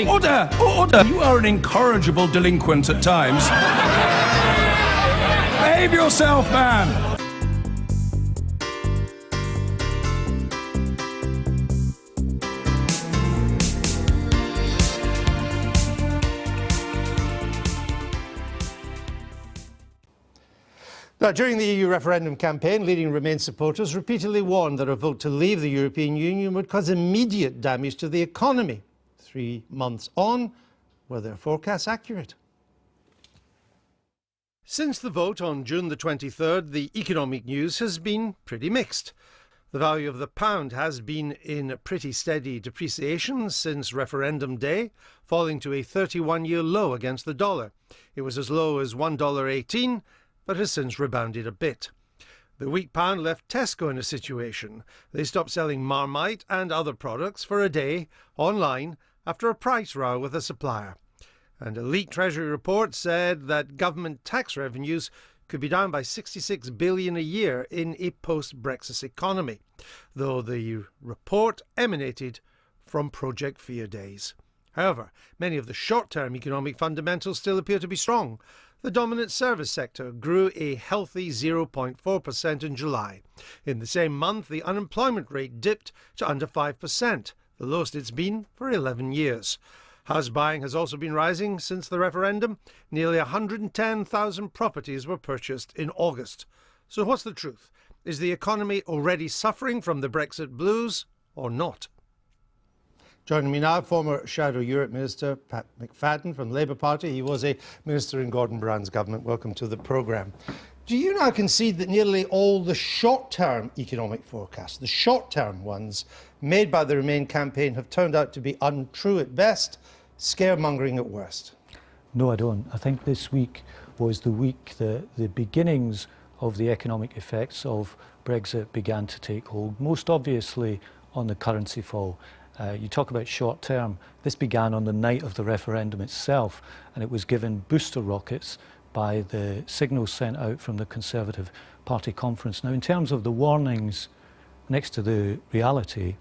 Order! Order! You are an incorrigible delinquent at times. Behave yourself, man! Now, during the EU referendum campaign, leading Remain supporters repeatedly warned that a vote to leave the European Union would cause immediate damage to the economy. 3 months on, were their forecasts accurate? Since the vote on June the 23rd, the economic news has been pretty mixed. The value of the pound has been in pretty steady depreciation since referendum day, falling to a 31-year low against the dollar. It was as low as $1.18, but has since rebounded a bit. The weak pound left Tesco in a situation. They stopped selling Marmite and other products for a day online after a price row with a supplier. And a leaked Treasury report said that government tax revenues could be down by $66 billion a year in a post-Brexit economy, though the report emanated from Project Fear days. However, many of the short-term economic fundamentals still appear to be strong. The dominant service sector grew a healthy 0.4% in July. In the same month, the unemployment rate dipped to under 5%, the lowest it's been for 11 years. House buying has also been rising since the referendum. Nearly 110,000 properties were purchased in August. So what's the truth? Is the economy already suffering from the Brexit blues or not? Joining me now, former Shadow Europe Minister Pat McFadden from the Labour Party. He was a minister in Gordon Brown's government. Welcome to the programme. Do you now concede that nearly all the short-term economic forecasts, the short-term ones made by the Remain campaign, have turned out to be untrue at best, scaremongering at worst? No, I don't. I think this week was the week that the beginnings of the economic effects of Brexit began to take hold, most obviously on the currency fall. You talk about short term. This began on the night of the referendum itself, and it was given booster rockets by the signals sent out from the Conservative Party conference. Now, in terms of the warnings next to the reality,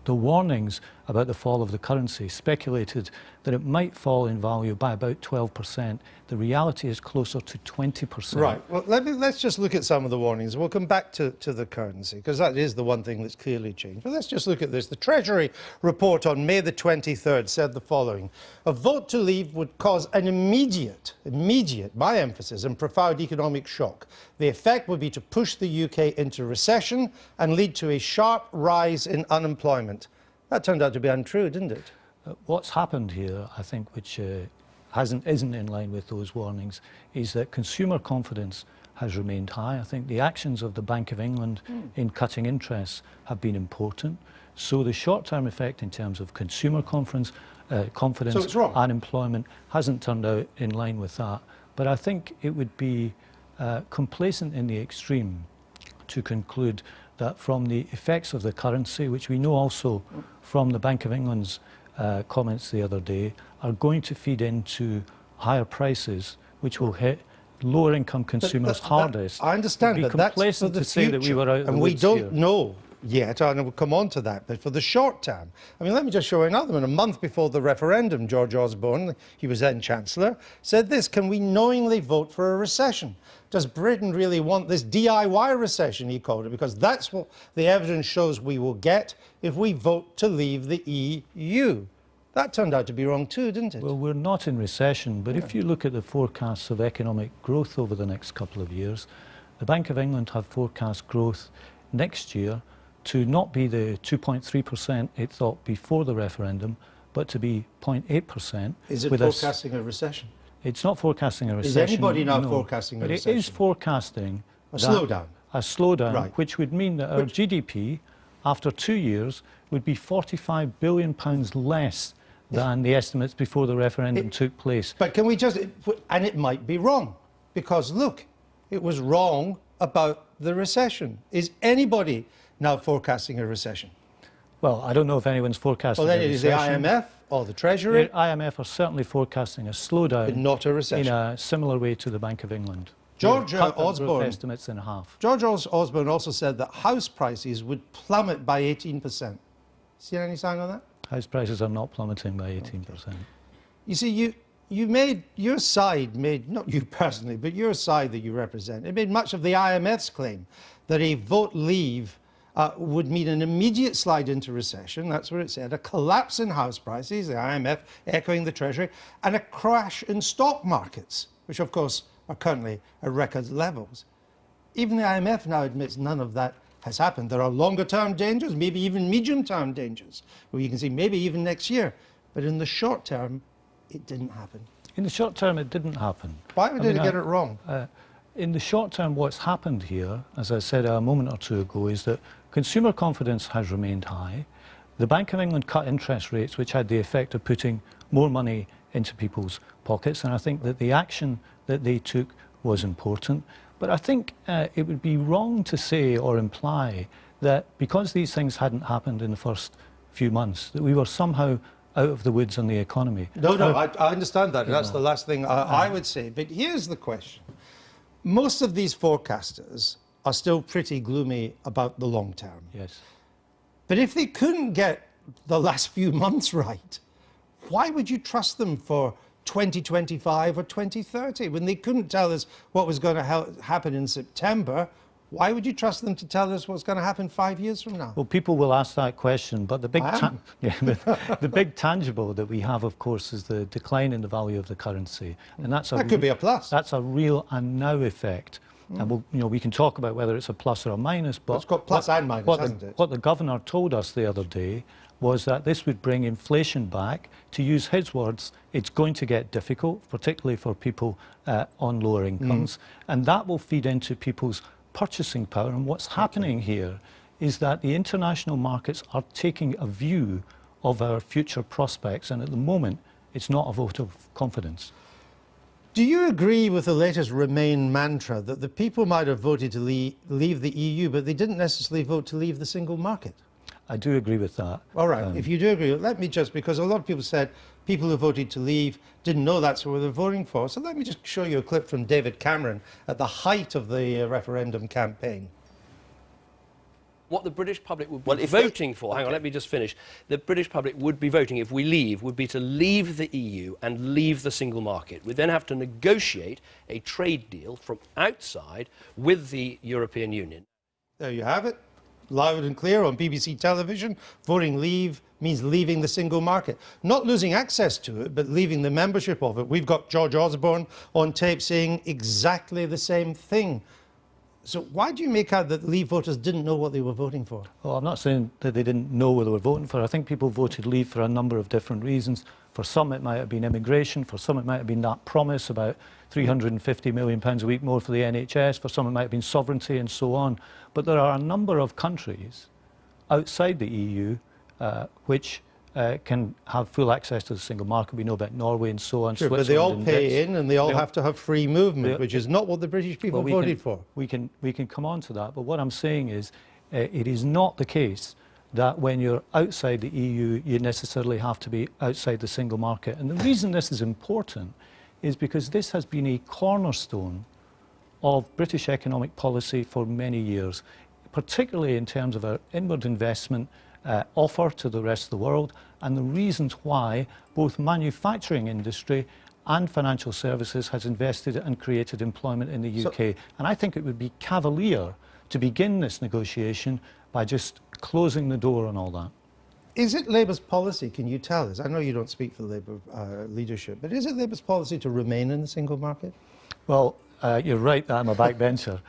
the warnings about the fall of the currency speculated that it might fall in value by about 12%. The reality is closer to 20%. Right. Well, let's just look at some of the warnings. We'll come back to the currency, because that is the one thing that's clearly changed. But let's just look at this. The Treasury report on May the 23rd said the following. A vote to leave would cause an immediate, by emphasis, and profound economic shock. The effect would be to push the UK into recession and lead to a sharp rise in unemployment. That turned out to be untrue, didn't it? What's happened here, I think, which isn't in line with those warnings, is that consumer confidence has remained high. I think the actions of the Bank of England in cutting interests have been important. So the short-term effect in terms of consumer confidence and employment hasn't turned out in line with that. But I think it would be complacent in the extreme to conclude that from the effects of the currency, which we know also from the Bank of England's comments the other day, are going to feed into higher prices, which will hit lower income consumers hardest. I understand, but that's for the to say future, that we were out of and the we woods don't here. know yet, and we'll come on to that, but for the short term, I mean, let me just show you another one. A month before the referendum, George Osborne, he was then Chancellor, said this: can we knowingly vote for a recession? Does Britain really want this DIY recession, he called it, because that's what the evidence shows we will get if we vote to leave the EU. That turned out to be wrong too, didn't it? Well, we're not in recession, but if you look at the forecasts of economic growth over the next couple of years, the Bank of England have forecast growth next year to not be the 2.3% it thought before the referendum, but to be 0.8%. Is it forecasting a recession? It's not forecasting a recession. Is anybody now forecasting a recession? But it is forecasting a slowdown. A slowdown, right, which would mean that our GDP, after 2 years, would be £45 billion less than the estimates before the referendum took place. But can we just, and it might be wrong, because look, it was wrong about the recession. Is anybody now forecasting a recession? Well, I don't know if anyone's forecasting a recession. Well, then it is the IMF or the Treasury. The IMF are certainly forecasting a slowdown, but not a recession, in a similar way to the Bank of England. George Osborne estimates in half. George Osborne also said that house prices would plummet by 18%. See any sign of that? House prices are not plummeting by 18%. Okay. You see, your side made, not you personally, but your side that you represent, it made much of the IMF's claim that a vote leave would mean an immediate slide into recession, that's what it said, a collapse in house prices, the IMF echoing the Treasury, and a crash in stock markets, which of course are currently at record levels. Even the IMF now admits none of that has happened. There are longer-term dangers, maybe even medium-term dangers, where you can see maybe even next year. But in the short term, it didn't happen. In the short term, it didn't happen. Why did it get it wrong? In the short term, what's happened here, as I said a moment or two ago, is that consumer confidence has remained high. The Bank of England cut interest rates, which had the effect of putting more money into people's pockets, and I think that the action that they took was important. But I think it would be wrong to say or imply that because these things hadn't happened in the first few months, that we were somehow out of the woods on the economy. No, I understand that. That's the last thing I would say. But here's the question. Most of these forecasters are still pretty gloomy about the long term. Yes. But if they couldn't get the last few months right, why would you trust them for 2025 or 2030? When they couldn't tell us what was going to happen in September, why would you trust them to tell us what's going to happen 5 years from now? Well, people will ask that question, but the big, the big tangible that we have, of course, is the decline in the value of the currency, and that could be a plus. That's a real and now effect. And we can talk about whether it's a plus or a minus, but it's got plus and minus, hasn't it? What the governor told us the other day was that this would bring inflation back. To use his words, it's going to get difficult, particularly for people on lower incomes, and that will feed into people's purchasing power. And what's happening here is that the international markets are taking a view of our future prospects, and at the moment, it's not a vote of confidence. Do you agree with the latest Remain mantra that the people might have voted to leave the EU, but they didn't necessarily vote to leave the single market? I do agree with that. All right, if you do agree, let me just, because a lot of people said people who voted to leave didn't know that's what they're voting for. So let me just show you a clip from David Cameron at the height of the referendum campaign. What the British public would be voting for, hang on, let me just finish. The British public would be voting, if we leave, would be to leave the EU and leave the single market. We'd then have to negotiate a trade deal from outside with the European Union. There you have it. Loud and clear on BBC television. Voting leave means leaving the single market. Not losing access to it, but leaving the membership of it. We've got George Osborne on tape saying exactly the same thing. So why do you make out that Leave voters didn't know what they were voting for? Well, I'm not saying that they didn't know what they were voting for. I think people voted Leave for a number of different reasons. For some, it might have been immigration. For some, it might have been that promise about £350 million a week more for the NHS. For some, it might have been sovereignty and so on. But there are a number of countries outside the EU which can have full access to the single market. We know about Norway and so on. Sure, but they all pay in and they all have to have free movement, which is not what the British people voted for. We can come on to that. But what I'm saying is it is not the case that when you're outside the EU, you necessarily have to be outside the single market. And the reason this is important is because this has been a cornerstone of British economic policy for many years, particularly in terms of our inward investment offer to the rest of the world, and the reasons why both manufacturing industry and financial services has invested and created employment in the UK. And I think it would be cavalier to begin this negotiation by just closing the door on all that. Is it Labour's policy, can you tell us? I know you don't speak for the Labour leadership, but is it Labour's policy to remain in the single market? Well, you're right that I'm a backbencher,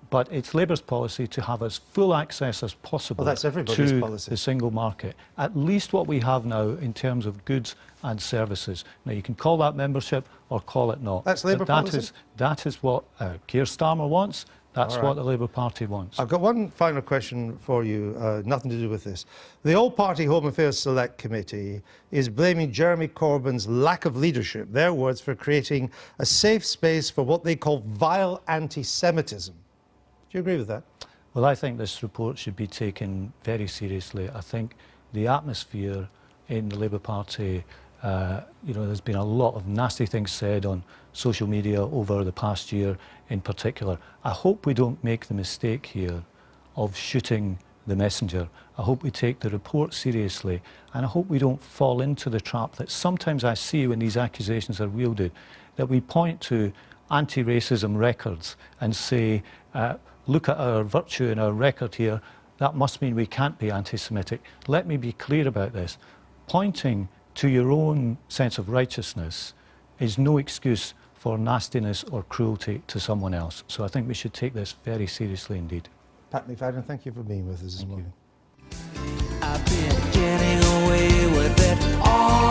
but it's Labour's policy to have as full access as possible that's everybody's to policy. The single market. At least what we have now in terms of goods and services. Now, you can call that membership or call it not. That's Labour policy? That is what Keir Starmer wants. That's what the Labour Party wants. I've got one final question for you, nothing to do with this. The All-Party Home Affairs Select Committee is blaming Jeremy Corbyn's lack of leadership, their words, for creating a safe space for what they call vile anti-Semitism. Do you agree with that? Well, I think this report should be taken very seriously. I think the atmosphere in the Labour Party, there's been a lot of nasty things said on social media over the past year in particular. I hope we don't make the mistake here of shooting the messenger. I hope we take the report seriously, and I hope we don't fall into the trap that sometimes I see when these accusations are wielded, that we point to anti-racism records and say, look at our virtue in our record here, that must mean we can't be anti-Semitic. Let me be clear about this. Pointing to your own sense of righteousness is no excuse for nastiness or cruelty to someone else. So I think we should take this very seriously indeed. Pat McFadden, thank you for being with us this morning. I've been getting away with it all